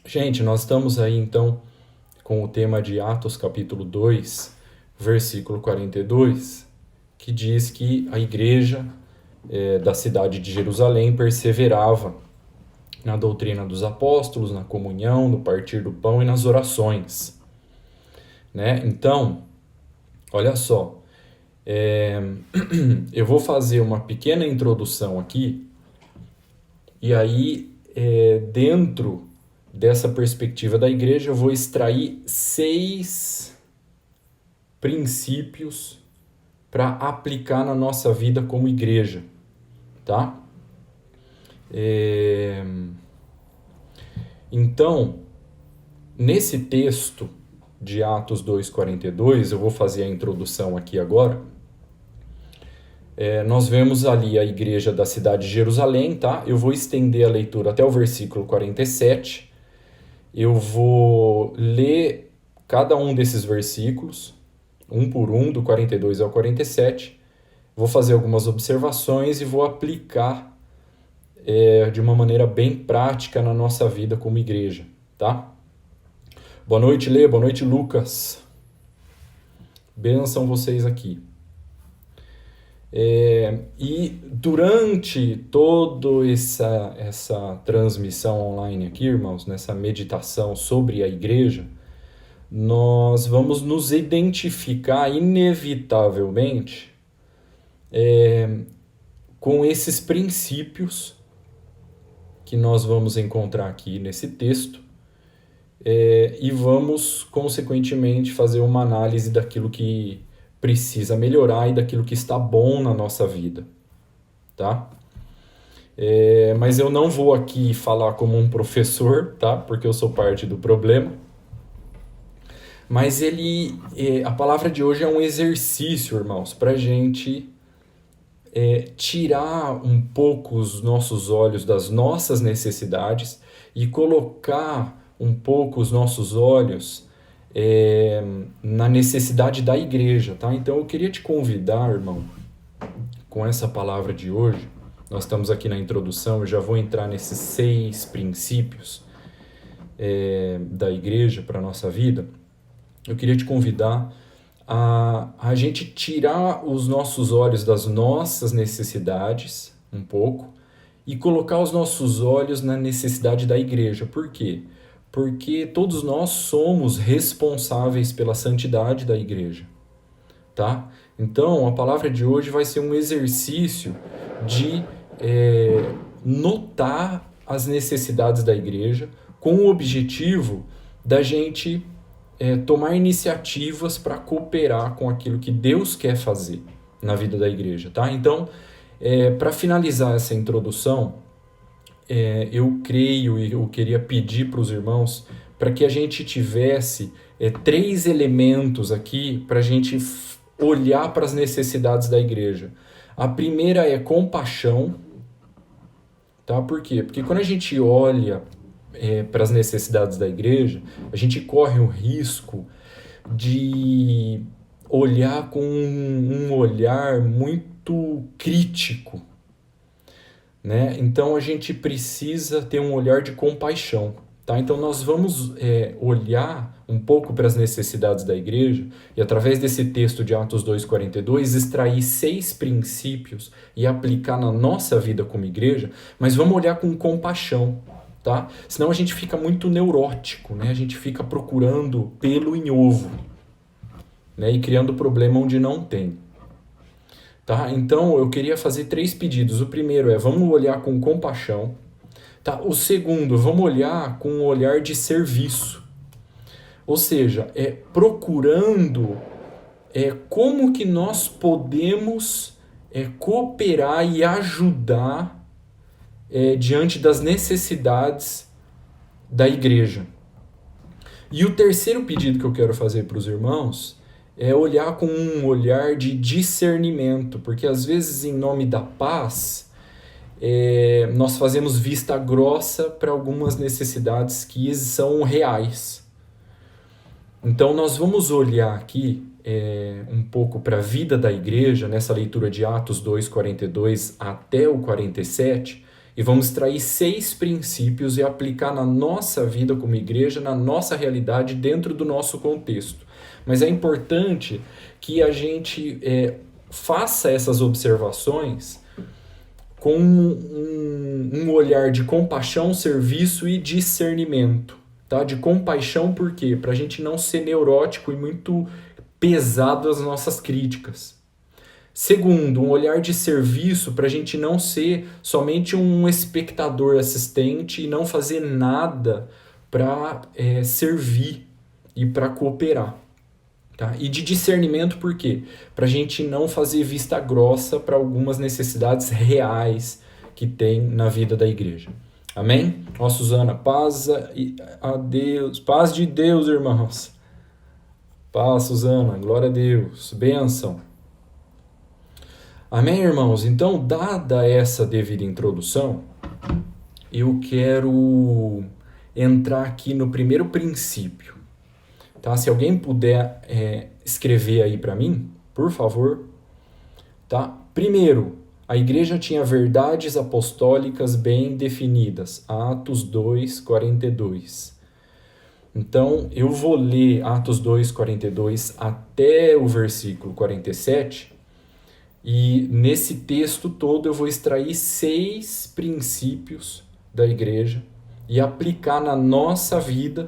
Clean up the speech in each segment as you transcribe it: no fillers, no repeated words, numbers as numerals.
Gente, nós estamos aí então com o tema de Atos capítulo 2, versículo 42, que diz que a igreja da cidade de Jerusalém perseverava na doutrina dos apóstolos, na comunhão, no partir do pão e nas orações. Né? Então, olha só, é, eu vou fazer uma pequena introdução aqui, e aí, dentro dessa perspectiva da igreja, eu vou extrair 6 princípios para aplicar na nossa vida como igreja, tá? É, Então, nesse texto de Atos 2:42, eu vou fazer a introdução aqui agora. Nós vemos ali a igreja da cidade de Jerusalém, tá? Eu vou estender a leitura até o versículo 47. Eu vou ler cada um desses versículos, um por um, do 42 ao 47. Vou fazer algumas observações e vou aplicar de uma maneira bem prática na nossa vida como igreja, tá? Boa noite, Lê. Boa noite, Lucas. Benção vocês aqui. E durante toda essa transmissão online aqui, irmãos, nessa meditação sobre a igreja, nós vamos nos identificar inevitavelmente com esses princípios que nós vamos encontrar aqui nesse texto, e vamos, consequentemente, fazer uma análise daquilo que precisa melhorar e daquilo que está bom na nossa vida, tá? Mas eu não vou aqui falar como um professor, tá? Porque eu sou parte do problema. Mas a palavra de hoje é um exercício, irmãos, para a gente tirar um pouco os nossos olhos das nossas necessidades e colocar um pouco os nossos olhos na necessidade da igreja, tá? Então eu queria te convidar, irmão, com essa palavra de hoje. Nós estamos aqui na introdução, eu já vou entrar nesses 6 princípios da igreja para a nossa vida. Eu queria te convidar a gente tirar os nossos olhos das nossas necessidades um pouco e colocar os nossos olhos na necessidade da igreja. Por quê? Porque todos nós somos responsáveis pela santidade da igreja, tá? Então, a palavra de hoje vai ser um exercício de notar as necessidades da igreja com o objetivo da gente tomar iniciativas para cooperar com aquilo que Deus quer fazer na vida da igreja, tá? Então, para finalizar essa introdução, eu creio e eu queria pedir para os irmãos para que a gente tivesse 3 elementos aqui para a gente olhar para as necessidades da igreja. A primeira é compaixão, tá? Por quê? Porque quando a gente olha para as necessidades da igreja, a gente corre o risco de olhar com um olhar muito crítico, né? Então a gente precisa ter um olhar de compaixão, tá? Então nós vamos olhar um pouco para as necessidades da igreja e através desse texto de Atos 2:42 extrair 6 princípios e aplicar na nossa vida como igreja, mas vamos olhar com compaixão, tá? Senão a gente fica muito neurótico, né? A gente fica procurando pelo em ovo, né? E criando problema onde não tem. Tá? Então eu queria fazer 3 pedidos. O primeiro vamos olhar com compaixão. Tá? O segundo, vamos olhar com um olhar de serviço. Ou seja, procurando como que nós podemos cooperar e ajudar diante das necessidades da igreja. E o terceiro pedido que eu quero fazer para os irmãos é olhar com um olhar de discernimento, porque às vezes, em nome da paz, nós fazemos vista grossa para algumas necessidades que são reais. Então, nós vamos olhar aqui um pouco para a vida da igreja, nessa leitura de Atos 2:42 até o 47, e vamos extrair 6 princípios e aplicar na nossa vida como igreja, na nossa realidade, dentro do nosso contexto. Mas é importante que a gente faça essas observações com um olhar de compaixão, serviço e discernimento. Tá? De compaixão, por quê? Para a gente não ser neurótico e muito pesado as nossas críticas. Segundo, um olhar de serviço para a gente não ser somente um espectador assistente e não fazer nada para servir e para cooperar. Tá? E de discernimento, por quê? Para a gente não fazer vista grossa para algumas necessidades reais que tem na vida da igreja. Amém? Ó, Suzana, paz a Deus, paz de Deus, irmãos. Paz, Suzana, glória a Deus, bênção. Amém, irmãos? Então, dada essa devida introdução, eu quero entrar aqui no primeiro princípio. Tá? Se alguém puder escrever aí para mim, por favor. Tá? Primeiro, a igreja tinha verdades apostólicas bem definidas. Atos 2, 42. Então, eu vou ler Atos 2, 42 até o versículo 47. E nesse texto todo eu vou extrair 6 princípios da igreja e aplicar na nossa vida,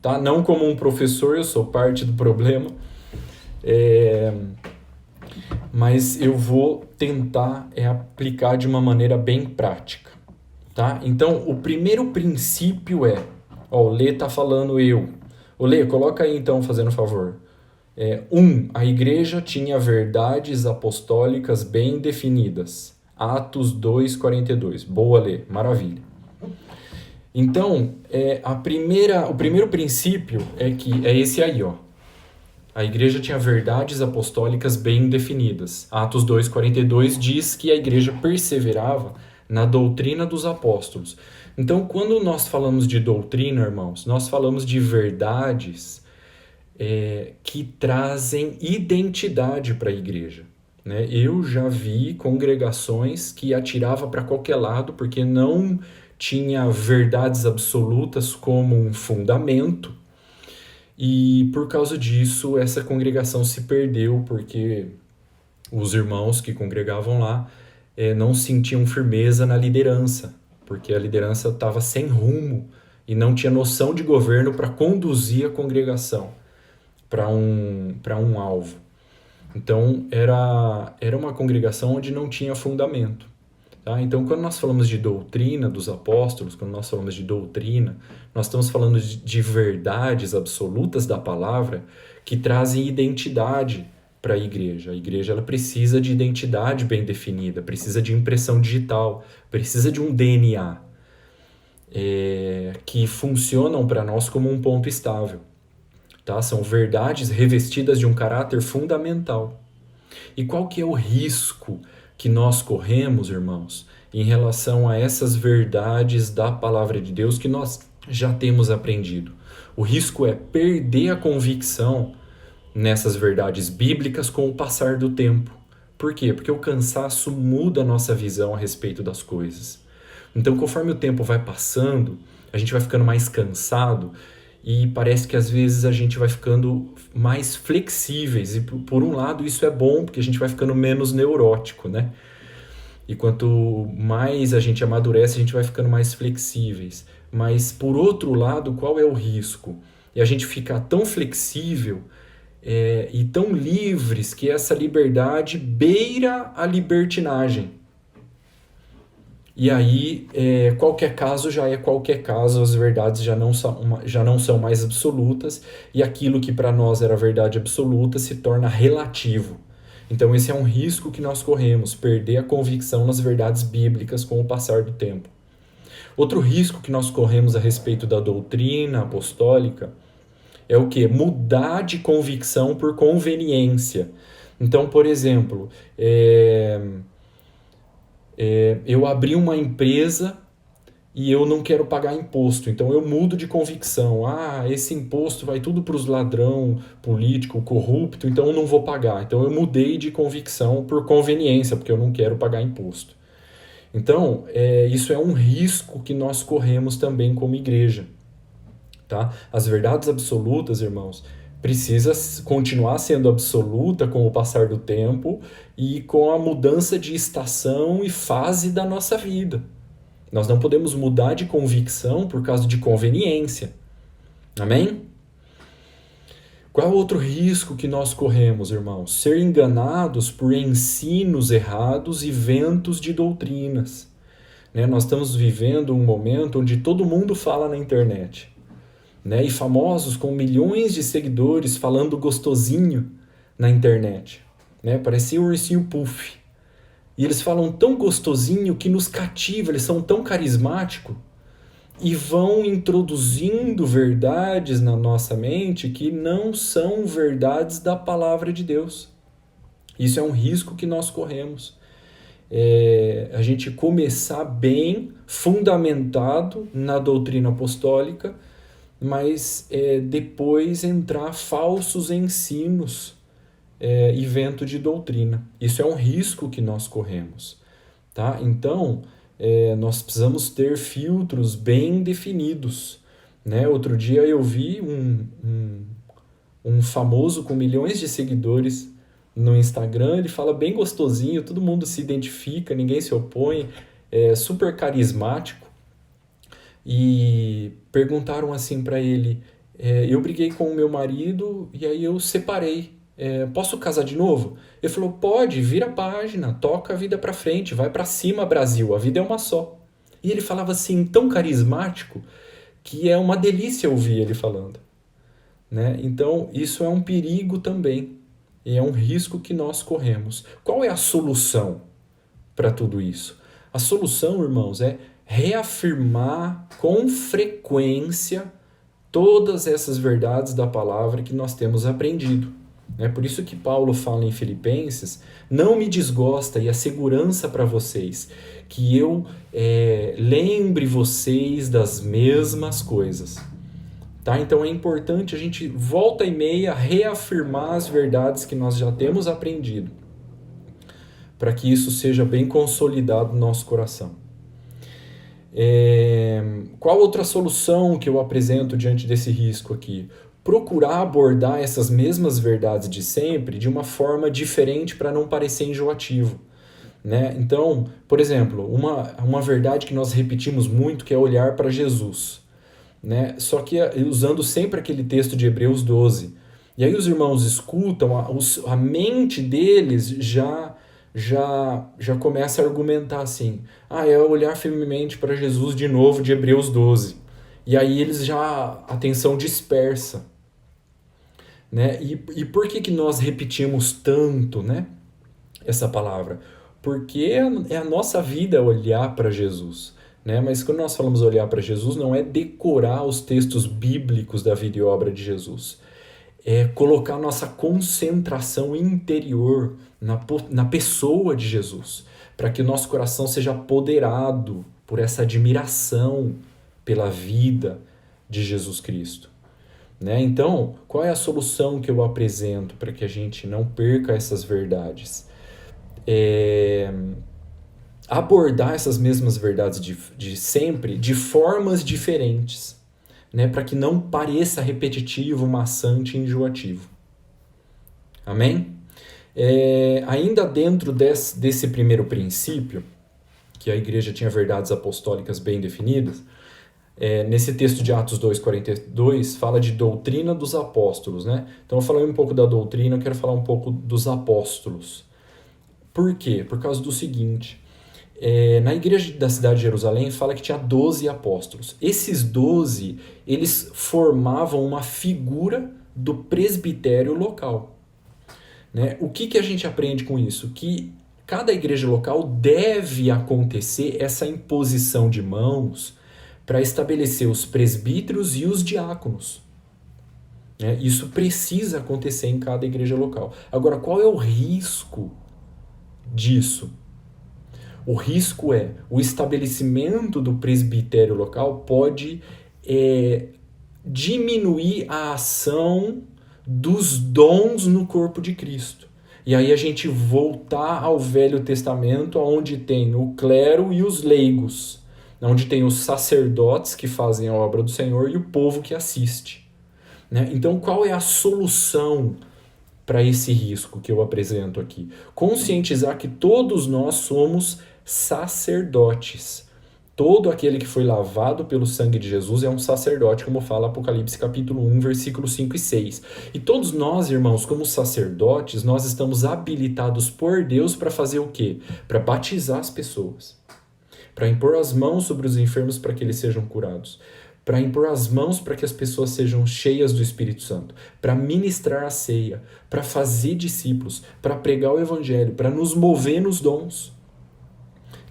tá? Não como um professor, eu sou parte do problema, mas eu vou tentar aplicar de uma maneira bem prática, tá? Então, o primeiro princípio o Lê tá falando eu. O Lê, coloca aí então, fazendo um favor. 1. A igreja tinha verdades apostólicas bem definidas. Atos 2, 42. Boa, Lê. Maravilha. Então, o primeiro princípio é esse aí, ó. A igreja tinha verdades apostólicas bem definidas. Atos 2, 42 diz que a igreja perseverava na doutrina dos apóstolos. Então, quando nós falamos de doutrina, irmãos, nós falamos de verdades que trazem identidade para a igreja. Né? Eu já vi congregações que atiravam para qualquer lado porque não tinha verdades absolutas como um fundamento, e por causa disso essa congregação se perdeu porque os irmãos que congregavam lá não sentiam firmeza na liderança, porque a liderança estava sem rumo e não tinha noção de governo para conduzir a congregação para um alvo. Então, era uma congregação onde não tinha fundamento. Tá? Então, quando nós falamos de doutrina dos apóstolos, quando nós falamos de doutrina, nós estamos falando de verdades absolutas da palavra que trazem identidade para a igreja. A igreja ela precisa de identidade bem definida, precisa de impressão digital, precisa de um DNA que funcionam para nós como um ponto estável. Tá? São verdades revestidas de um caráter fundamental. E qual que é o risco que nós corremos, irmãos, em relação a essas verdades da palavra de Deus que nós já temos aprendido? O risco é perder a convicção nessas verdades bíblicas com o passar do tempo. Por quê? Porque o cansaço muda a nossa visão a respeito das coisas. Então, conforme o tempo vai passando, a gente vai ficando mais cansado e parece que às vezes a gente vai ficando mais flexíveis. E por um lado isso é bom, porque a gente vai ficando menos neurótico, né? E quanto mais a gente amadurece, a gente vai ficando mais flexíveis. Mas por outro lado, qual é o risco? E a gente ficar tão flexível e tão livres que essa liberdade beira a libertinagem. E aí, qualquer caso já é qualquer caso, as verdades já não são mais absolutas, e aquilo que para nós era verdade absoluta se torna relativo. Então esse é um risco que nós corremos, perder a convicção nas verdades bíblicas com o passar do tempo. Outro risco que nós corremos a respeito da doutrina apostólica é o quê? Mudar de convicção por conveniência. Então, por exemplo, eu abri uma empresa e eu não quero pagar imposto, então eu mudo de convicção. Esse imposto vai tudo para os ladrão político, corrupto, então eu não vou pagar. Então eu mudei de convicção por conveniência, porque eu não quero pagar imposto. Então, isso é um risco que nós corremos também como igreja. Tá? As verdades absolutas, irmãos, precisa continuar sendo absoluta com o passar do tempo e com a mudança de estação e fase da nossa vida. Nós não podemos mudar de convicção por causa de conveniência. Amém? Qual é o outro risco que nós corremos, irmãos? Ser enganados por ensinos errados e ventos de doutrinas. Né? Nós estamos vivendo um momento onde todo mundo fala na internet. Né? E famosos com milhões de seguidores falando gostosinho na internet. Né? Parecia o ursinho Puff. E eles falam tão gostosinho que nos cativa, eles são tão carismáticos e vão introduzindo verdades na nossa mente que não são verdades da palavra de Deus. Isso é um risco que nós corremos. A gente começar bem, fundamentado na doutrina apostólica, mas depois entrar falsos ensinos e vento de doutrina. Isso é um risco que nós corremos. Tá? Então, nós precisamos ter filtros bem definidos. Né? Outro dia eu vi um famoso com milhões de seguidores no Instagram, ele fala bem gostosinho, todo mundo se identifica, ninguém se opõe, é super carismático. E perguntaram assim para ele, eu briguei com o meu marido e aí eu separei, posso casar de novo? Ele falou, pode, vira a página, toca a vida para frente, vai para cima, Brasil, a vida é uma só. E ele falava assim, tão carismático, que é uma delícia ouvir ele falando. Né? Então, isso é um perigo também, e é um risco que nós corremos. Qual é a solução para tudo isso? A solução, irmãos, é reafirmar com frequência todas essas verdades da palavra que nós temos aprendido. É por isso que Paulo fala em Filipenses, não me desgosta e a segurança para vocês, que eu lembre vocês das mesmas coisas. Tá? Então é importante a gente volta e meia reafirmar as verdades que nós já temos aprendido, para que isso seja bem consolidado no nosso coração. Qual outra solução que eu apresento diante desse risco aqui? Procurar abordar essas mesmas verdades de sempre de uma forma diferente para não parecer enjoativo. Né? Então, por exemplo, uma verdade que nós repetimos muito que é olhar para Jesus. Né? Só que usando sempre aquele texto de Hebreus 12. E aí os irmãos escutam, a mente deles já começa a argumentar assim, é olhar firmemente para Jesus de novo de Hebreus 12. E aí eles a atenção dispersa. Né? E por que nós repetimos tanto, né, essa palavra? Porque é a nossa vida olhar para Jesus. Né? Mas quando nós falamos olhar para Jesus, não é decorar os textos bíblicos da vida e obra de Jesus. É colocar nossa concentração interior na pessoa de Jesus, para que o nosso coração seja apoderado por essa admiração pela vida de Jesus Cristo. Né? Então, qual é a solução que eu apresento para que a gente não perca essas verdades? Abordar essas mesmas verdades de sempre de formas diferentes, né? Para que não pareça repetitivo, maçante e enjoativo. Amém? Ainda dentro desse primeiro princípio, que a igreja tinha verdades apostólicas bem definidas, nesse texto de Atos 2,42 fala de doutrina dos apóstolos. Né? Então eu falei um pouco da doutrina, eu quero falar um pouco dos apóstolos. Por quê? Por causa do seguinte, na igreja da cidade de Jerusalém fala que tinha 12 apóstolos. Esses 12, eles formavam uma figura do presbitério local. Né? O que a gente aprende com isso? Que cada igreja local deve acontecer essa imposição de mãos para estabelecer os presbíteros e os diáconos. Né? Isso precisa acontecer em cada igreja local. Agora, qual é o risco disso? O risco é o estabelecimento do presbitério local pode diminuir a ação dos dons no corpo de Cristo. E aí a gente voltar ao Velho Testamento, onde tem o clero e os leigos, onde tem os sacerdotes que fazem a obra do Senhor e o povo que assiste, né? Então, qual é a solução para esse risco que eu apresento aqui? Conscientizar que todos nós somos sacerdotes. Todo aquele que foi lavado pelo sangue de Jesus é um sacerdote, como fala Apocalipse capítulo 1, versículos 5 e 6. E todos nós, irmãos, como sacerdotes, nós estamos habilitados por Deus para fazer o quê? Para batizar as pessoas, para impor as mãos sobre os enfermos para que eles sejam curados, para impor as mãos para que as pessoas sejam cheias do Espírito Santo, para ministrar a ceia, para fazer discípulos, para pregar o evangelho, para nos mover nos dons.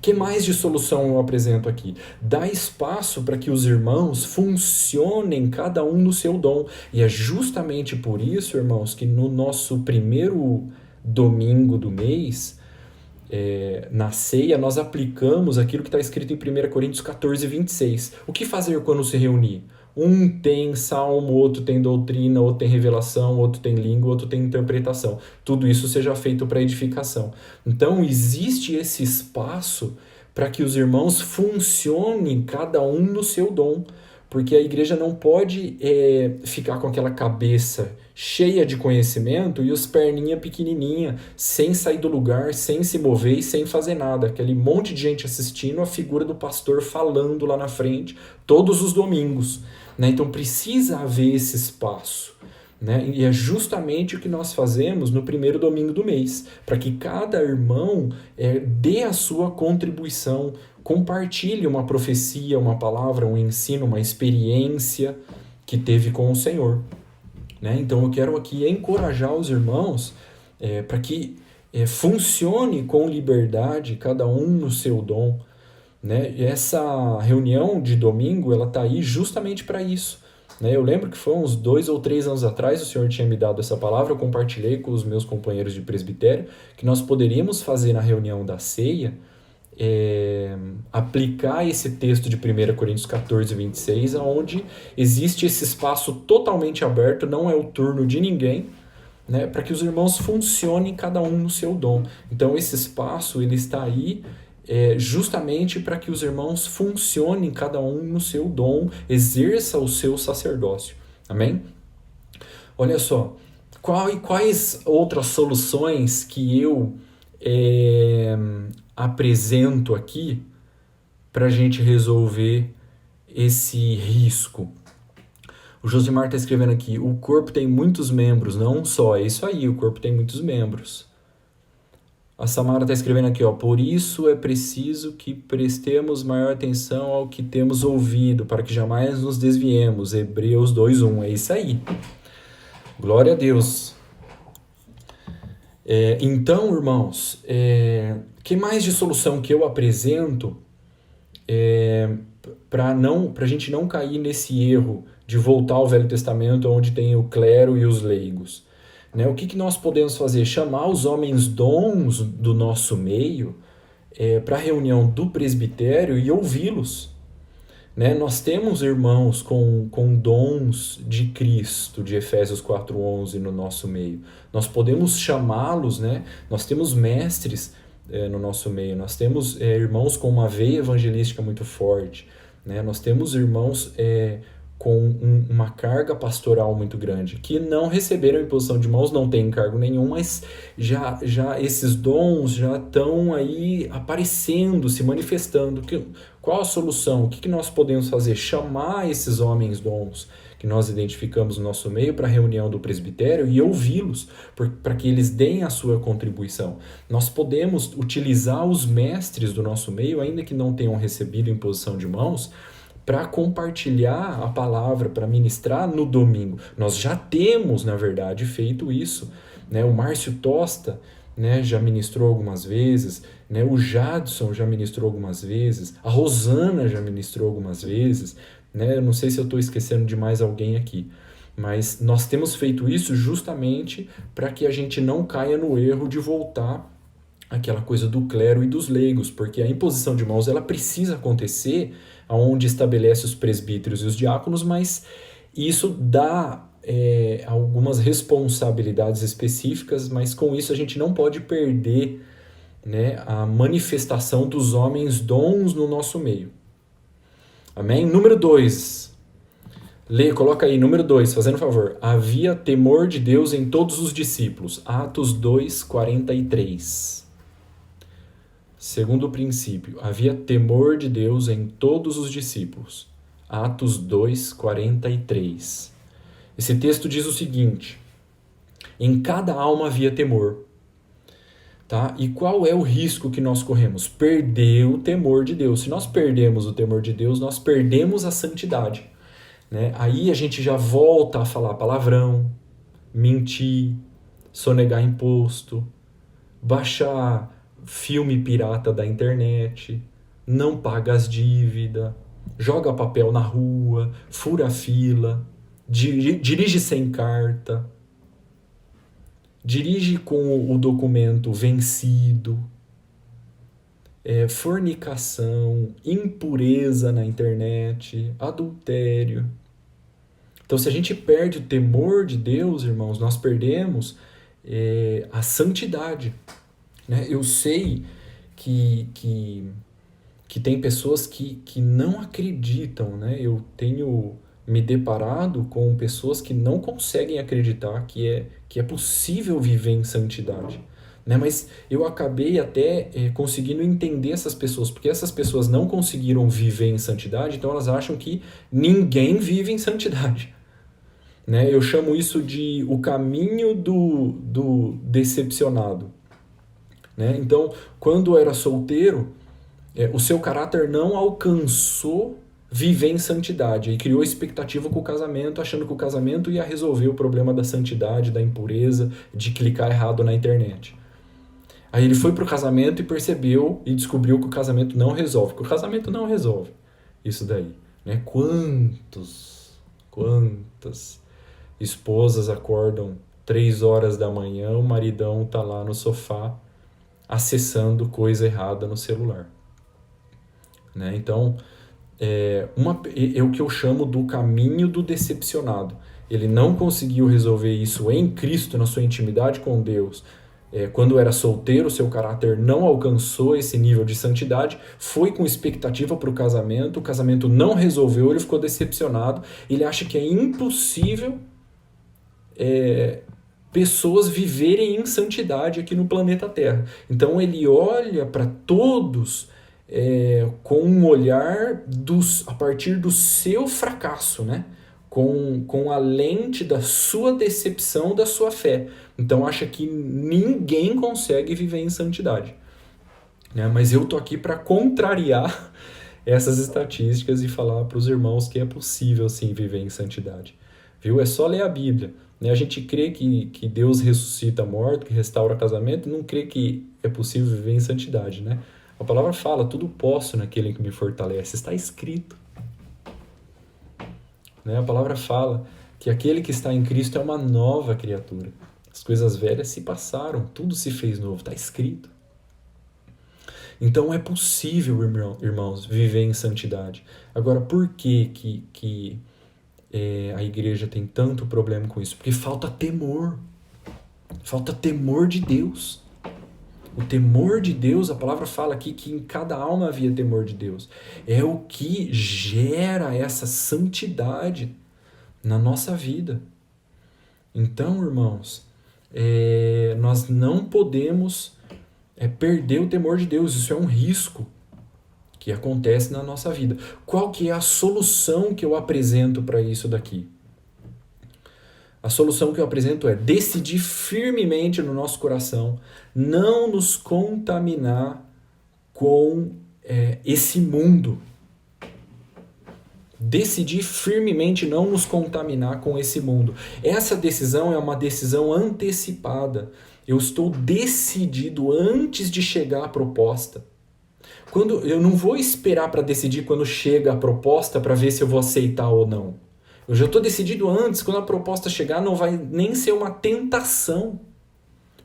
Que mais de solução eu apresento aqui? Dá espaço para que os irmãos funcionem cada um no seu dom. E é justamente por isso, irmãos, que no nosso primeiro domingo do mês, na ceia, nós aplicamos aquilo que está escrito em 1 Coríntios 14, 26. O que fazer quando se reunir? Um tem salmo, outro tem doutrina, outro tem revelação, outro tem língua, outro tem interpretação. Tudo isso seja feito para edificação. Então, existe esse espaço para que os irmãos funcionem cada um no seu dom. Porque a igreja não pode ficar com aquela cabeça cheia de conhecimento e os perninha pequenininha, sem sair do lugar, sem se mover e sem fazer nada. Aquele monte de gente assistindo a figura do pastor falando lá na frente todos os domingos, né? Então precisa haver esse espaço, né? E é justamente o que nós fazemos no primeiro domingo do mês, para que cada irmão dê a sua contribuição, compartilhe uma profecia, uma palavra, um ensino, uma experiência que teve com o Senhor, né? Então eu quero aqui encorajar os irmãos para que funcione com liberdade, cada um no seu dom, né? E essa reunião de domingo, ela está aí justamente para isso, né? Eu lembro que foi uns 2 ou 3 anos atrás, o Senhor tinha me dado essa palavra, eu compartilhei com os meus companheiros de presbitério, que nós poderíamos fazer na reunião da ceia, aplicar esse texto de 1 Coríntios 14, 26, onde existe esse espaço totalmente aberto, não é o turno de ninguém, né, para que os irmãos funcionem cada um no seu dom. Então esse espaço ele está aí justamente para que os irmãos funcionem cada um no seu dom, exerça o seu sacerdócio. Amém? Olha só, quais outras soluções que eu apresento aqui para a gente resolver esse risco? O Josimar está escrevendo aqui, o corpo tem muitos membros, não um só. É isso aí, o corpo tem muitos membros. A Samara está escrevendo aqui, ó, por isso é preciso que prestemos maior atenção ao que temos ouvido, para que jamais nos desviemos. Hebreus 2:1, é isso aí. Glória a Deus. Então, irmãos, que mais de solução que eu apresento para a gente não cair nesse erro de voltar ao Velho Testamento, onde tem o clero e os leigos, né? O que nós podemos fazer? Chamar os homens dons do nosso meio para a reunião do presbitério e ouvi-los, né? Nós temos irmãos com dons de Cristo, de Efésios 4:11 no nosso meio. Nós podemos chamá-los, né? Nós temos mestres no nosso meio, nós temos irmãos com uma veia evangelística muito forte, né? Nós temos irmãos com uma carga pastoral muito grande, que não receberam imposição de mãos, não têm encargo nenhum, mas já esses dons já estão aí aparecendo, se manifestando. Qual a solução? O que nós podemos fazer? Chamar esses homens dons que nós identificamos no nosso meio para a reunião do presbitério e ouvi-los, para que eles deem a sua contribuição. Nós podemos utilizar os mestres do nosso meio, ainda que não tenham recebido imposição de mãos, para compartilhar a palavra, para ministrar no domingo. Nós já temos, na verdade, feito isso, né? O Márcio Tosta, né, já ministrou algumas vezes, né? O Jadson já ministrou algumas vezes, a Rosana já ministrou algumas vezes, né? Eu não sei se eu estou esquecendo de mais alguém aqui, mas nós temos feito isso justamente para que a gente não caia no erro de voltar àquela coisa do clero e dos leigos, porque a imposição de mãos ela precisa acontecer onde estabelece os presbíteros e os diáconos, mas isso dá algumas responsabilidades específicas, mas com isso a gente não pode perder, né, a manifestação dos homens dons no nosso meio. Amém? Número 2. Coloca aí, número 2, fazendo favor. Havia temor de Deus em todos os discípulos. Atos 2, 43. Segundo princípio, havia temor de Deus em todos os discípulos. Atos 2, 43. Esse texto diz o seguinte: em cada alma havia temor. Tá? E qual é o risco que nós corremos? Perder o temor de Deus. Se nós perdemos o temor de Deus, nós perdemos a santidade. Né? Aí a gente já volta a falar palavrão, mentir, sonegar imposto, baixar filme pirata da internet, não paga as dívidas, joga papel na rua, fura fila, dirige sem carta, dirige com o documento vencido, fornicação, impureza na internet, adultério. Então, se a gente perde o temor de Deus, irmãos, nós perdemos a santidade. Né? Eu sei que tem pessoas que não acreditam. Né? Eu tenho me deparado com pessoas que não conseguem acreditar que é possível viver em santidade. Né? Mas eu acabei até conseguindo entender essas pessoas, porque essas pessoas não conseguiram viver em santidade, então elas acham que ninguém vive em santidade. Né? Eu chamo isso de o caminho do decepcionado. Né? Então, quando era solteiro, o seu caráter não alcançou viver em santidade e criou expectativa com o casamento, achando que o casamento ia resolver o problema da santidade, da impureza, de clicar errado na internet. Aí ele foi pro casamento e percebeu e descobriu que o casamento não resolve, que o casamento não resolve isso daí. Né? Quantas esposas acordam 3 horas da manhã, o maridão tá lá no sofá acessando coisa errada no celular. Né? Então, é o que eu chamo do caminho do decepcionado. Ele não conseguiu resolver isso em Cristo, na sua intimidade com Deus. Quando era solteiro, seu caráter não alcançou esse nível de santidade, foi com expectativa para o casamento não resolveu, ele ficou decepcionado, ele acha que é impossível pessoas viverem em santidade aqui no planeta Terra. Então ele olha para todos com um olhar a partir do seu fracasso, né? Com a lente da sua decepção, da sua fé. Então acha que ninguém consegue viver em santidade. Né? Mas eu tô aqui para contrariar essas estatísticas e falar para os irmãos que é possível sim viver em santidade. Viu? É só ler a Bíblia. Né? A gente crê que Deus ressuscita morto, que restaura casamento, e não crê que é possível viver em santidade. Né? A palavra fala, tudo posso naquele que me fortalece. Está escrito. Né? A palavra fala que aquele que está em Cristo é uma nova criatura. As coisas velhas se passaram, tudo se fez novo, está escrito. Então é possível, irmãos, viver em santidade. Agora, por que a igreja tem tanto problema com isso? Porque falta temor. Falta temor de Deus. O temor de Deus, a palavra fala aqui que em cada alma havia temor de Deus. É o que gera essa santidade na nossa vida. Então, irmãos, nós não podemos perder o temor de Deus. Isso é um risco que acontece na nossa vida. Qual que é a solução que eu apresento para isso daqui? A solução que eu apresento é decidir firmemente no nosso coração não nos contaminar com esse mundo. Decidir firmemente não nos contaminar com esse mundo. Essa decisão é uma decisão antecipada. Eu estou decidido antes de chegar a proposta. Eu não vou esperar para decidir quando chega a proposta para ver se eu vou aceitar ou não. Eu já estou decidido antes, quando a proposta chegar não vai nem ser uma tentação,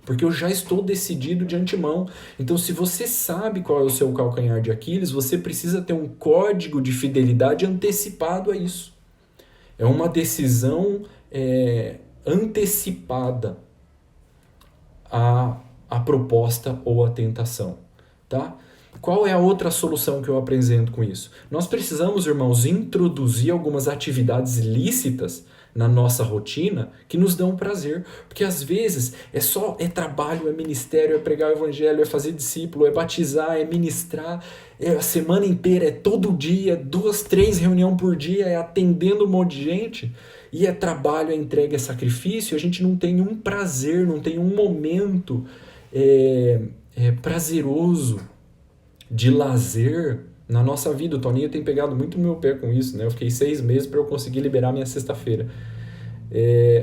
porque eu já estou decidido de antemão. Então, se você sabe qual é o seu calcanhar de Aquiles, você precisa ter um código de fidelidade antecipado a isso. É uma decisão antecipada à proposta ou à tentação, tá? Qual é a outra solução que eu apresento com isso? Nós precisamos, irmãos, introduzir algumas atividades lícitas na nossa rotina que nos dão prazer, porque às vezes é trabalho, é ministério, é pregar o evangelho, é fazer discípulo, é batizar, é ministrar, é a semana inteira, é todo dia, 2, 3 reuniões por dia, é atendendo um monte de gente, e é trabalho, é entrega, é sacrifício, a gente não tem um prazer, não tem um momento prazeroso de lazer na nossa vida. O Toninho tem pegado muito meu pé com isso, né? Eu fiquei 6 meses para eu conseguir liberar minha sexta-feira.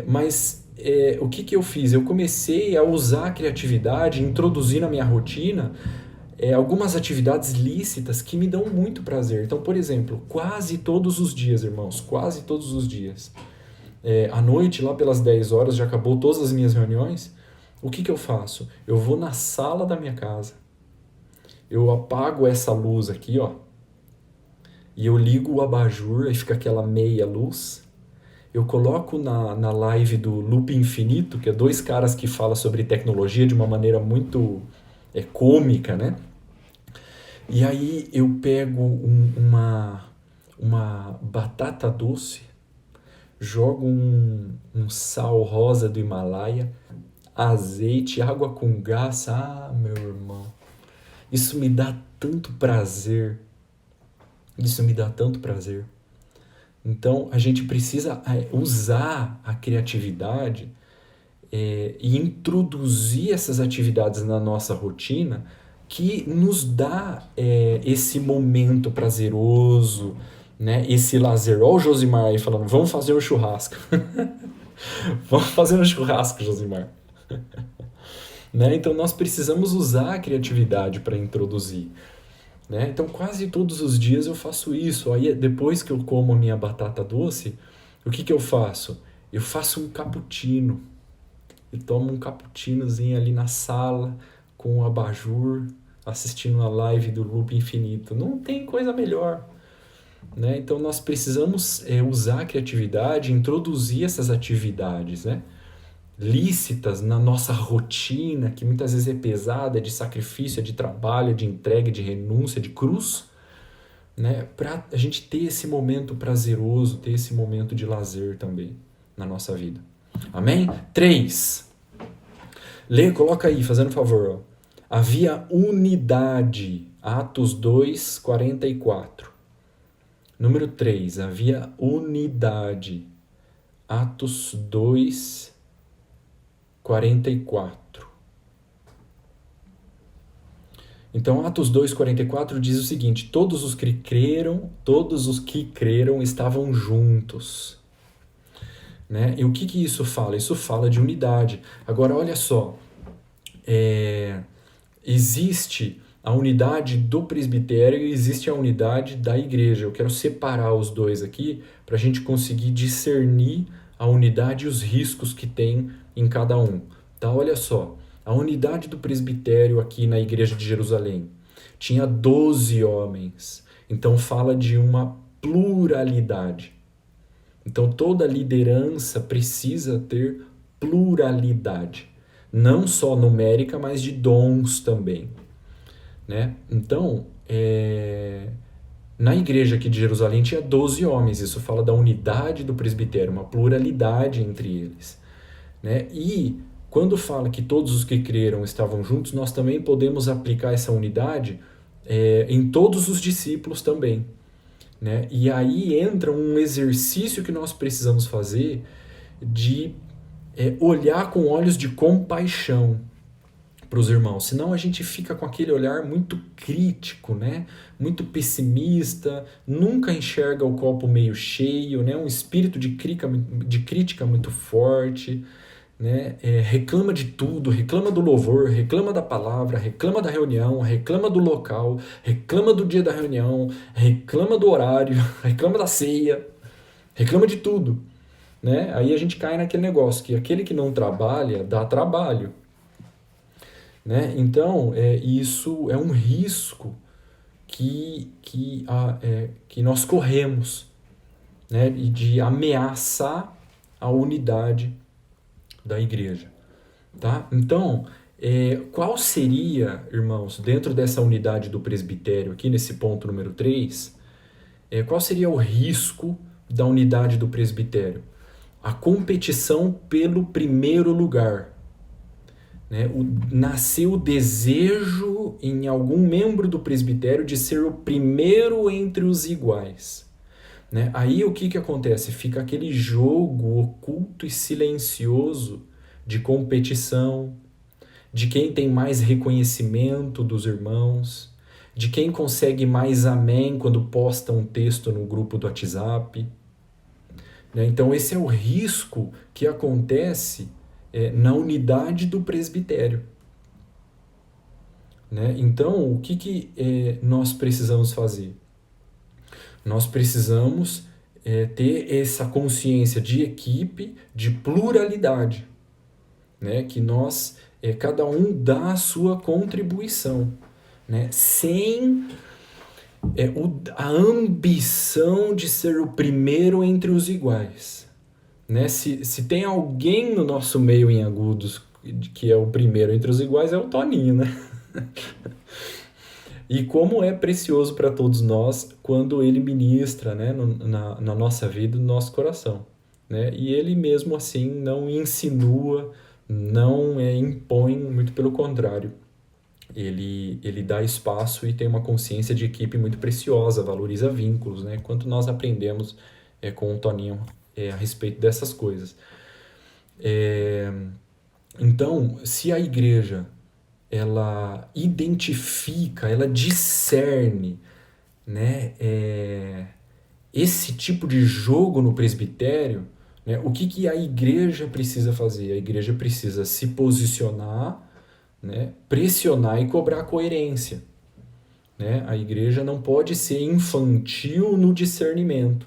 Mas o que eu fiz? Eu comecei a usar a criatividade, introduzir na minha rotina algumas atividades lícitas que me dão muito prazer. Então, por exemplo, quase todos os dias, irmãos, quase todos os dias, à noite, lá pelas 10 horas, já acabou todas as minhas reuniões, o que eu faço? Eu vou na sala da minha casa, eu apago essa luz aqui, ó, e eu ligo o abajur, aí fica aquela meia luz. Eu coloco na live do Loop Infinito, que é 2 caras que falam sobre tecnologia de uma maneira muito cômica, né? E aí eu pego uma batata doce, jogo um sal rosa do Himalaia, azeite, água com gás. Ah, meu irmão, isso me dá tanto prazer. Isso me dá tanto prazer. Então, a gente precisa usar a criatividade e introduzir essas atividades na nossa rotina que nos dá esse momento prazeroso, né? Esse lazer. Olha o Josimar aí falando, vamos fazer um churrasco. Vamos fazer um churrasco, Josimar. Né? Então, nós precisamos usar a criatividade para introduzir. Né? Então, quase todos os dias eu faço isso. Aí, depois que eu como a minha batata doce, o que eu faço? Eu faço um cappuccino. E tomo um cappuccinozinho ali na sala, com o abajur, assistindo a live do Loop Infinito. Não tem coisa melhor. Né? Então, nós precisamos usar a criatividade, introduzir essas atividades, né? Lícitas na nossa rotina, que muitas vezes é pesada, de sacrifício, de trabalho, de entrega, de renúncia, de cruz, né? Para a gente ter esse momento prazeroso, ter esse momento de lazer também na nossa vida. Amém? 3. Lê, coloca aí, fazendo favor. Ó. Havia unidade. Atos 2, 44. Número 3. Havia unidade. Atos 2, 44. Então, Atos 2, 44 diz o seguinte: todos os que creram estavam juntos. Né? E o que isso fala? Isso fala de unidade. Agora, olha só, existe a unidade do presbitério e existe a unidade da igreja. Eu quero separar os dois aqui para a gente conseguir discernir a unidade e os riscos que tem em cada um. Tá? Olha só, a unidade do presbitério aqui na igreja de Jerusalém tinha 12 homens. Então fala de uma pluralidade. Então toda liderança precisa ter pluralidade. Não só numérica, mas de dons também. Né? Então, na igreja aqui de Jerusalém tinha 12 homens. Isso fala da unidade do presbitério, uma pluralidade entre eles. Né? E quando fala que todos os que creram estavam juntos, nós também podemos aplicar essa unidade em todos os discípulos também. Né? E aí entra um exercício que nós precisamos fazer de olhar com olhos de compaixão para os irmãos, senão a gente fica com aquele olhar muito crítico, né? Muito pessimista, nunca enxerga o copo meio cheio, né? Um espírito de crítica muito forte, né? Reclama de tudo, reclama do louvor, reclama da palavra, reclama da reunião, reclama do local, reclama do dia da reunião, reclama do horário, reclama da ceia, reclama de tudo. Né? Aí a gente cai naquele negócio que aquele que não trabalha dá trabalho. Né? Então, isso é um risco que nós corremos. né, e de ameaçar a unidade da igreja. Tá? Então, qual seria, irmãos, dentro dessa unidade do presbitério, aqui nesse ponto número 3, qual seria o risco da unidade do presbitério? A competição pelo primeiro lugar. Né? Nasceu o desejo em algum membro do presbitério de ser o primeiro entre os iguais. Né? Aí o que acontece? Fica aquele jogo oculto e silencioso de competição, de quem tem mais reconhecimento dos irmãos, de quem consegue mais amém quando posta um texto no grupo do WhatsApp. Né? Então esse é o risco que acontece na unidade do presbitério. Né? Então o que nós precisamos fazer? Nós precisamos ter essa consciência de equipe, de pluralidade, né? Que nós, cada um dá a sua contribuição, né? Sem a ambição de ser o primeiro entre os iguais. Né? Se tem alguém no nosso meio em Agudos que é o primeiro entre os iguais, é o Toninho, né? E como é precioso para todos nós quando ele ministra, né, na nossa vida, no nosso coração. Né? E ele mesmo assim não insinua, não impõe, muito pelo contrário. Ele dá espaço e tem uma consciência de equipe muito preciosa, valoriza vínculos. Né? Quanto nós aprendemos com o Toninho a respeito dessas coisas. Então, se a igreja ela identifica, ela discerne, né, esse tipo de jogo no presbitério, né, o que a igreja precisa fazer? A igreja precisa se posicionar, né, pressionar e cobrar coerência. Né? A igreja não pode ser infantil no discernimento.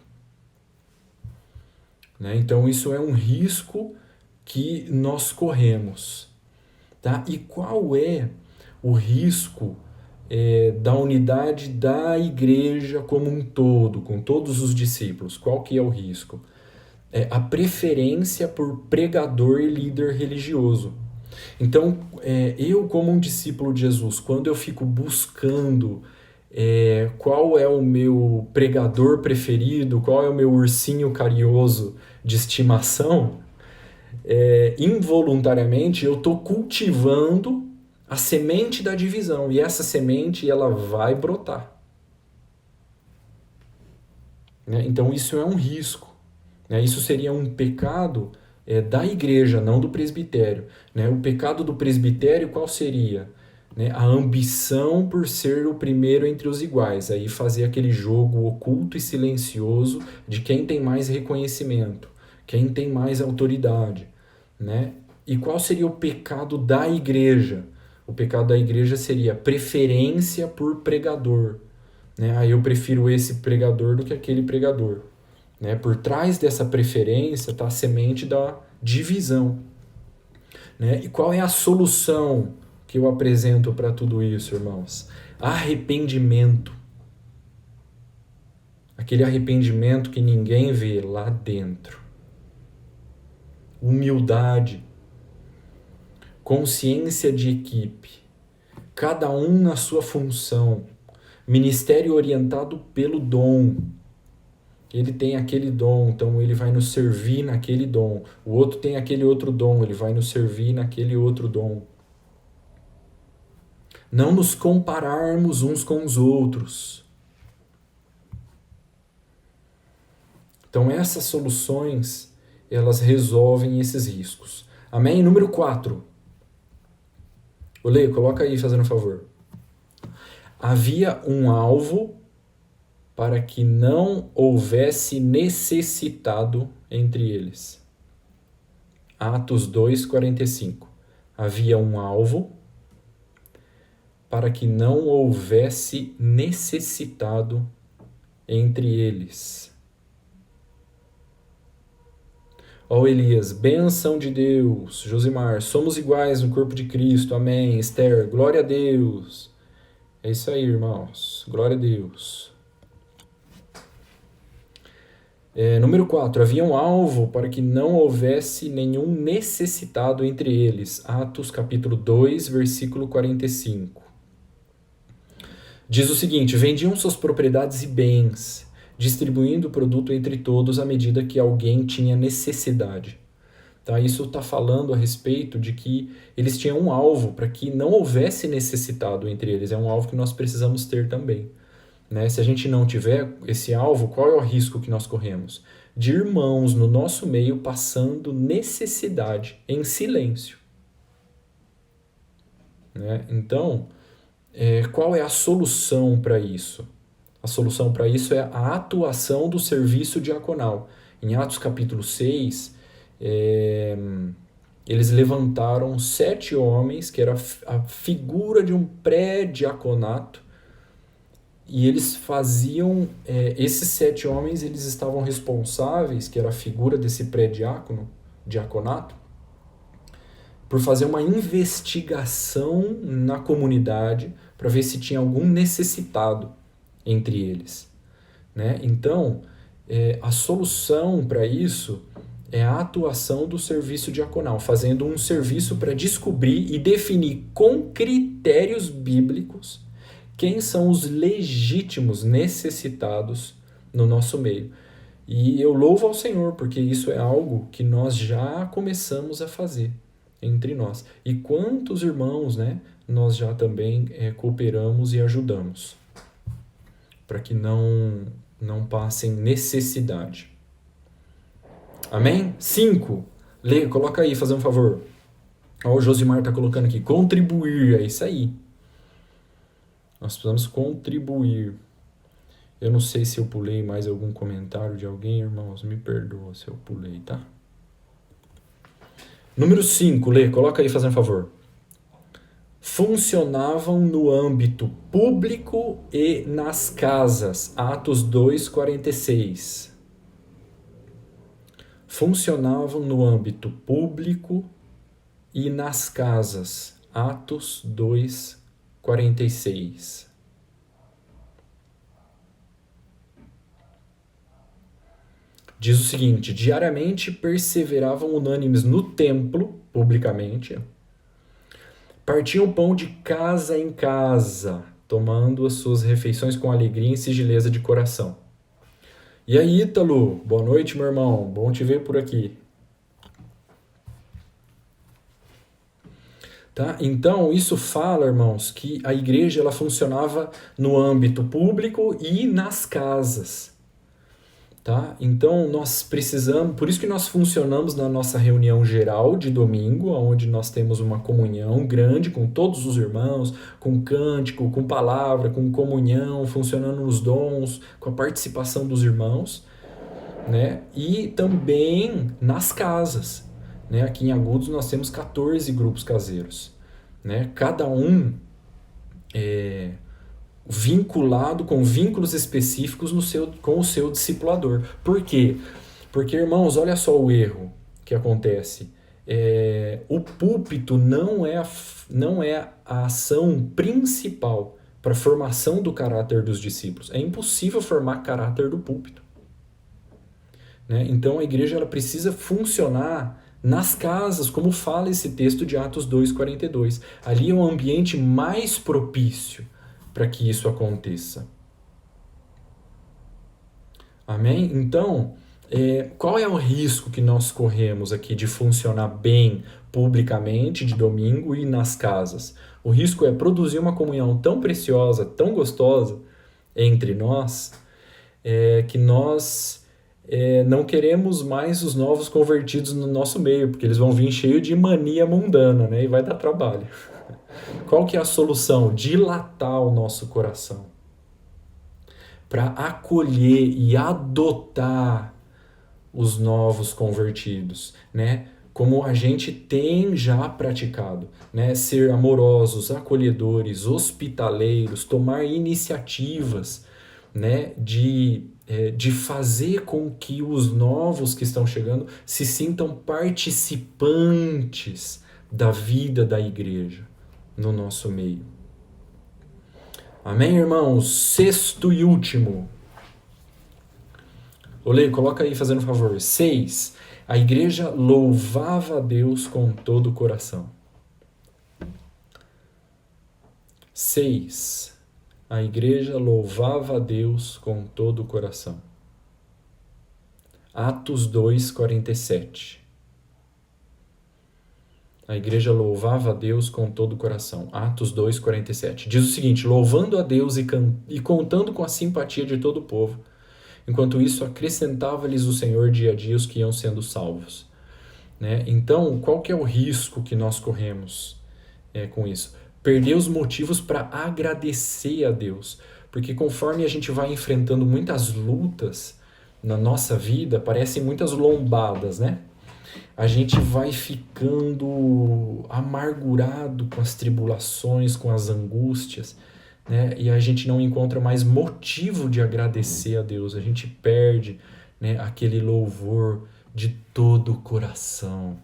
Né? Então isso é um risco que nós corremos. Tá? E qual é o risco da unidade da igreja como um todo, com todos os discípulos? Qual que é o risco? A preferência por pregador e líder religioso. Então, eu como um discípulo de Jesus, quando eu fico buscando qual é o meu pregador preferido, qual é o meu ursinho carinhoso de estimação, involuntariamente eu estou cultivando a semente da divisão, e essa semente ela vai brotar. Né? Então isso é um risco. Né? Isso seria um pecado da igreja, não do presbitério. Né? O pecado do presbitério qual seria? Né? A ambição por ser o primeiro entre os iguais, aí fazer aquele jogo oculto e silencioso de quem tem mais reconhecimento, quem tem mais autoridade. Né? E qual seria o pecado da igreja? O pecado da igreja seria preferência por pregador. Né? Aí eu prefiro esse pregador do que aquele pregador. Né? Por trás dessa preferência está a semente da divisão. Né? E qual é a solução que eu apresento para tudo isso, irmãos? Arrependimento. Aquele arrependimento que ninguém vê lá dentro. Humildade. Consciência de equipe. Cada um na sua função. Ministério orientado pelo dom. Ele tem aquele dom, então ele vai nos servir naquele dom. O outro tem aquele outro dom, ele vai nos servir naquele outro dom. Não nos compararmos uns com os outros. Então essas soluções, elas resolvem esses riscos. Amém? Número 4. Olê, coloca aí, fazendo um favor. Havia um alvo para que não houvesse necessitado entre eles. Atos 2:45. Havia um alvo para que não houvesse necessitado entre eles. Ó Elias, bênção de Deus. Josimar, somos iguais no corpo de Cristo, amém. Esther, glória a Deus. É isso aí, irmãos, glória a Deus. Número 4. Havia um alvo para que não houvesse nenhum necessitado entre eles. Atos capítulo 2, versículo 45. Diz o seguinte: vendiam suas propriedades e bens, distribuindo o produto entre todos à medida que alguém tinha necessidade. Tá? Isso está falando a respeito de que eles tinham um alvo para que não houvesse necessitado entre eles. É um alvo que nós precisamos ter também. Né? Se a gente não tiver esse alvo, qual é o risco que nós corremos? De irmãos no nosso meio passando necessidade em silêncio. Né? Então, qual é a solução para isso? A solução para isso é a atuação do serviço diaconal. Em Atos capítulo 6, eles levantaram 7 homens, que era a figura de um pré-diaconato, e eles faziam, esses 7 homens, eles estavam responsáveis, que era a figura desse diaconato, por fazer uma investigação na comunidade para ver se tinha algum necessitado entre eles. Né? Então, a solução para isso é a atuação do serviço diaconal, fazendo um serviço para descobrir e definir com critérios bíblicos quem são os legítimos necessitados no nosso meio. E eu louvo ao Senhor, porque isso é algo que nós já começamos a fazer entre nós. E quantos irmãos, né, nós já também cooperamos e ajudamos, para que não passem necessidade. Amém? 5. Coloca aí, fazer um favor. Ó, o Josimar está colocando aqui, contribuir, é isso aí. Nós precisamos contribuir. Eu não sei se eu pulei mais algum comentário de alguém, irmãos. Me perdoa se eu pulei, tá? Número 5, coloca aí, fazendo um favor. Funcionavam no âmbito público e nas casas. Atos 2:46. Funcionavam no âmbito público e nas casas. Atos 2:46. Diz o seguinte: diariamente perseveravam unânimes no templo, publicamente, partiam pão de casa em casa, tomando as suas refeições com alegria e sigileza de coração. E aí, Ítalo? Boa noite, meu irmão. Bom te ver por aqui. Tá? Então, isso fala, irmãos, que a igreja ela funcionava no âmbito público e nas casas. Tá? Então, nós precisamos, por isso que nós funcionamos na nossa reunião geral de domingo, onde nós temos uma comunhão grande com todos os irmãos, com cântico, com palavra, com comunhão, funcionando nos dons, com a participação dos irmãos, né? E também nas casas. Né? Aqui em Agudos nós temos 14 grupos caseiros. Né? Cada um vinculado com vínculos específicos com o seu discipulador. Por quê? Porque, irmãos, olha só o erro que acontece. O púlpito não é a ação principal para a formação do caráter dos discípulos. É impossível formar caráter do púlpito. Né? Então a igreja ela precisa funcionar nas casas, como fala esse texto de Atos 2:42. Ali é um ambiente mais propício para que isso aconteça. Amém? Então, qual é o risco que nós corremos aqui de funcionar bem publicamente de domingo e nas casas? O risco é produzir uma comunhão tão preciosa, tão gostosa entre nós, que nós não queremos mais os novos convertidos no nosso meio, porque eles vão vir cheio de mania mundana, né? E vai dar trabalho. Qual que é a solução? Dilatar o nosso coração para acolher e adotar os novos convertidos, né? Como a gente tem já praticado, né? Ser amorosos, acolhedores, hospitaleiros, tomar iniciativas, né? De fazer com que os novos que estão chegando se sintam participantes da vida da igreja no nosso meio. Amém, irmãos? 6º e último. Olê, coloca aí fazendo um favor. 6. A igreja louvava a Deus com todo o coração. 6. A igreja louvava a Deus com todo o coração. Atos 2:47. A igreja louvava a Deus com todo o coração. Atos 2:47. Diz o seguinte: louvando a Deus e contando com a simpatia de todo o povo. Enquanto isso, acrescentava-lhes o Senhor dia a dia os que iam sendo salvos. Né? Então, qual que é o risco que nós corremos com isso? Perder os motivos para agradecer a Deus. Porque conforme a gente vai enfrentando muitas lutas na nossa vida, parecem muitas lombadas, né? A gente vai ficando amargurado com as tribulações, com as angústias, né? E a gente não encontra mais motivo de agradecer a Deus. A gente perde, né, aquele louvor de todo o coração.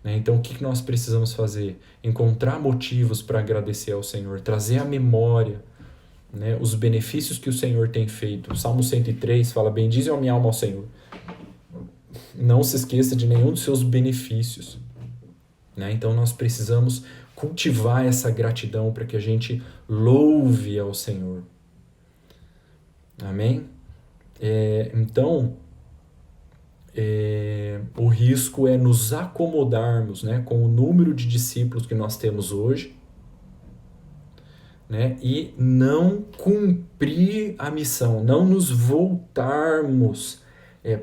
Né? Então, o que nós precisamos fazer? Encontrar motivos para agradecer ao Senhor, trazer à memória, né, os benefícios que o Senhor tem feito. O Salmo 103 fala: bendize a minha alma ao Senhor. Não se esqueça de nenhum dos seus benefícios. Né? Então, nós precisamos cultivar essa gratidão para que a gente louve ao Senhor. Amém? Então, o risco é nos acomodarmos, né, com o número de discípulos que nós temos hoje, né, e não cumprir a missão, não nos voltarmos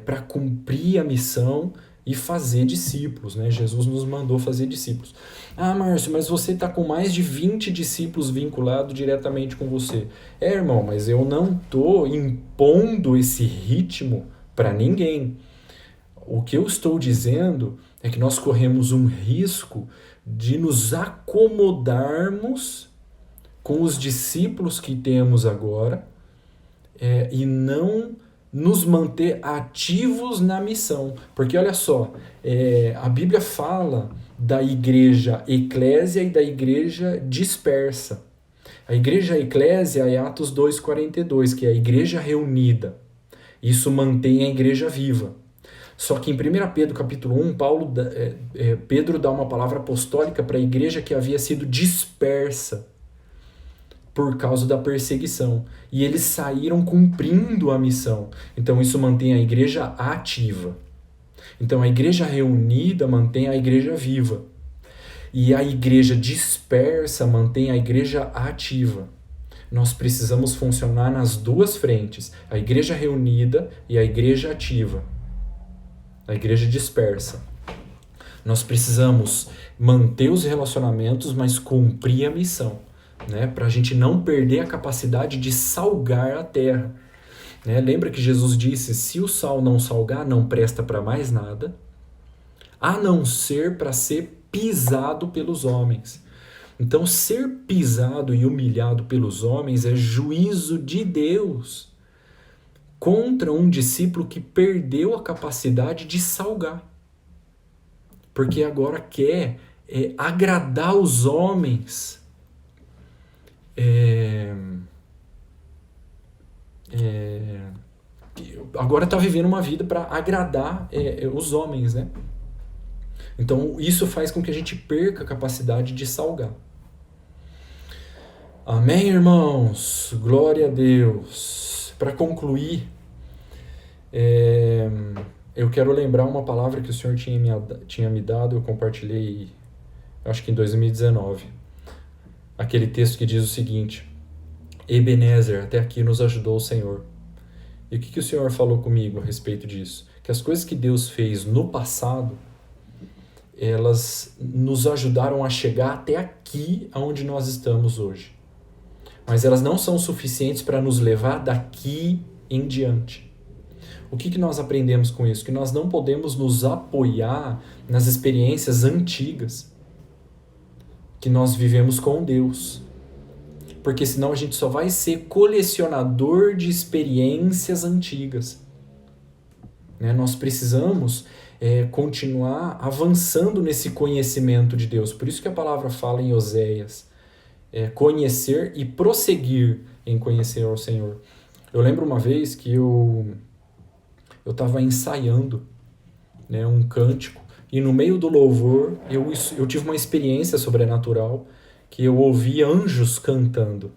para cumprir a missão e fazer discípulos, né? Jesus nos mandou fazer discípulos. Ah, Márcio, mas você está com mais de 20 discípulos vinculados diretamente com você. Irmão, mas eu não estou impondo esse ritmo para ninguém. O que eu estou dizendo é que nós corremos um risco de nos acomodarmos com os discípulos que temos agora e não nos manter ativos na missão. Porque olha só, a Bíblia fala da igreja eclésia e da igreja dispersa. A igreja eclésia é Atos 2:42, que é a igreja reunida. Isso mantém a igreja viva. Só que em 1 Pedro capítulo 1, Pedro dá uma palavra apostólica para a igreja que havia sido dispersa por causa da perseguição. E eles saíram cumprindo a missão. Então isso mantém a igreja ativa. Então a igreja reunida mantém a igreja viva. E a igreja dispersa mantém a igreja ativa. Nós precisamos funcionar nas duas frentes. A igreja reunida e a igreja ativa. A igreja dispersa. Nós precisamos manter os relacionamentos, mas cumprir a missão. Né, para a gente não perder a capacidade de salgar a terra. Né? Lembra que Jesus disse: se o sal não salgar, não presta para mais nada, a não ser para ser pisado pelos homens. Então, ser pisado e humilhado pelos homens é juízo de Deus contra um discípulo que perdeu a capacidade de salgar. Porque agora quer agradar os homens. Agora está vivendo uma vida para agradar os homens, né? Então isso faz com que a gente perca a capacidade de salgar. Amém, irmãos? Glória a Deus. Para concluir, eu quero lembrar uma palavra que o Senhor tinha me dado, eu compartilhei, acho que em 2019. Aquele texto que diz o seguinte: Ebenezer, até aqui nos ajudou o Senhor. E o que o Senhor falou comigo a respeito disso? Que as coisas que Deus fez no passado, elas nos ajudaram a chegar até aqui onde nós estamos hoje. Mas elas não são suficientes para nos levar daqui em diante. O que nós aprendemos com isso? Que nós não podemos nos apoiar nas experiências antigas que nós vivemos com Deus. Porque senão a gente só vai ser colecionador de experiências antigas. Né? Nós precisamos continuar avançando nesse conhecimento de Deus. Por isso que a palavra fala em Oséias, conhecer e prosseguir em conhecer ao Senhor. Eu lembro uma vez que eu eu estava ensaiando, né, um cântico, e no meio do louvor eu tive uma experiência sobrenatural que eu ouvi anjos cantando,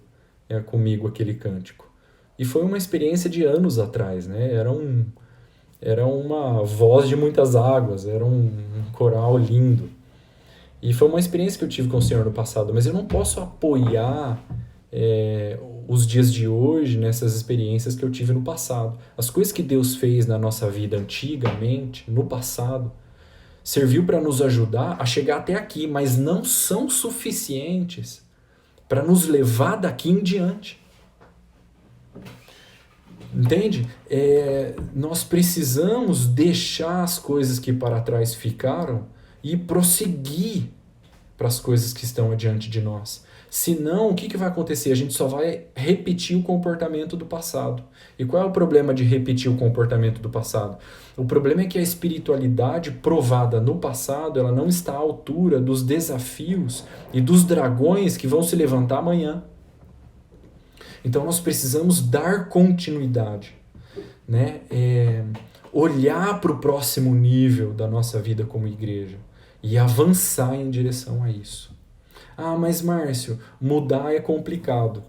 comigo aquele cântico. E foi uma experiência de anos atrás, né? Era uma voz de muitas águas, era um coral lindo. E foi uma experiência que eu tive com o Senhor no passado, mas eu não posso apoiar os dias de hoje nessas experiências que eu tive no passado. As coisas que Deus fez na nossa vida antigamente, no passado, serviu para nos ajudar a chegar até aqui, mas não são suficientes para nos levar daqui em diante. Entende? Nós precisamos deixar as coisas que para trás ficaram e prosseguir para as coisas que estão adiante de nós. Senão, o que vai acontecer? A gente só vai repetir o comportamento do passado. E qual é o problema de repetir o comportamento do passado? O problema é que a espiritualidade provada no passado, ela não está à altura dos desafios e dos dragões que vão se levantar amanhã. Então nós precisamos dar continuidade, né? Olhar para o próximo nível da nossa vida como igreja e avançar em direção a isso. Ah, mas Márcio, mudar é complicado.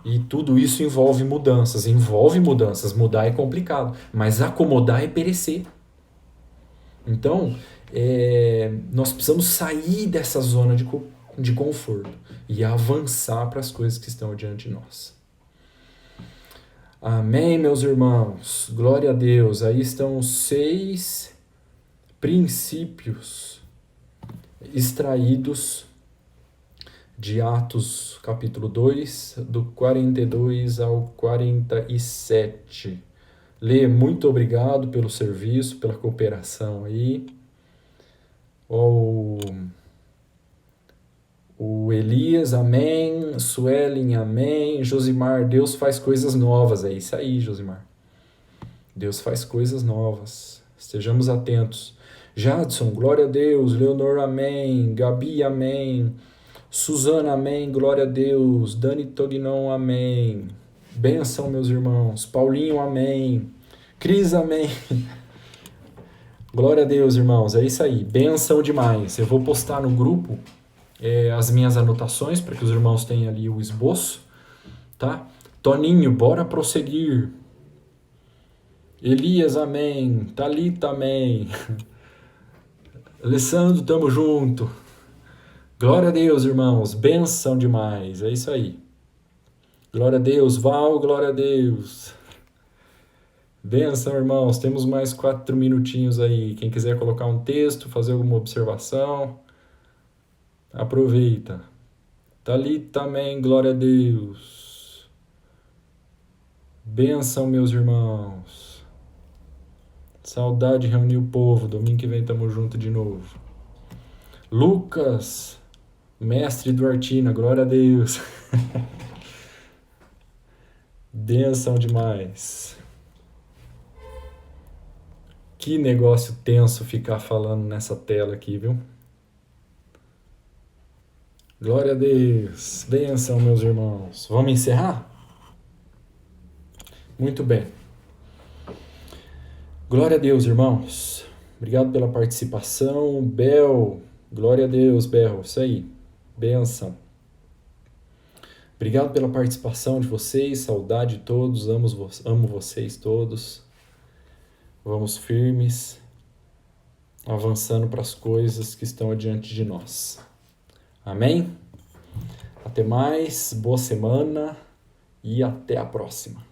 E tudo isso envolve mudanças. Mudar é complicado. Mas acomodar é perecer. Então, nós precisamos sair dessa zona de conforto e avançar para as coisas que estão diante de nós. Amém, meus irmãos. Glória a Deus. Aí estão os 6 princípios extraídos de Atos, capítulo 2, do 42 ao 47. Lê, muito obrigado pelo serviço, pela cooperação aí. O Elias, amém. Suelen, amém. Josimar, Deus faz coisas novas. É isso aí, Josimar. Deus faz coisas novas. Estejamos atentos. Jadson, glória a Deus. Leonor, amém. Gabi, amém. Suzana, amém. Glória a Deus. Dani Tognon, amém. Benção, meus irmãos. Paulinho, amém. Cris, amém. Glória a Deus, irmãos. É isso aí. Benção demais. Eu vou postar no grupo as minhas anotações para que os irmãos tenham ali o esboço, tá? Toninho, bora prosseguir. Elias, amém. Thalita, amém. Alessandro, tamo junto. Glória a Deus, irmãos. Benção demais. É isso aí. Glória a Deus. Val, glória a Deus. Benção, irmãos. Temos mais 4 minutinhos aí. Quem quiser colocar um texto, fazer alguma observação, aproveita. Thalita, amém. Glória a Deus. Benção, meus irmãos. Saudade de reunir o povo. Domingo que vem tamo junto de novo. Lucas, mestre do Artina, glória a Deus. Benção demais. Que negócio tenso ficar falando nessa tela aqui, viu? Glória a Deus. Benção, meus irmãos. Vamos encerrar? Muito bem. Glória a Deus, irmãos. Obrigado pela participação. Bel, glória a Deus, Bel. Isso aí. Benção. Obrigado pela participação de vocês. Saudade de todos. Amo vocês todos. Vamos firmes, avançando para as coisas que estão adiante de nós. Amém? Até mais, boa semana e até a próxima.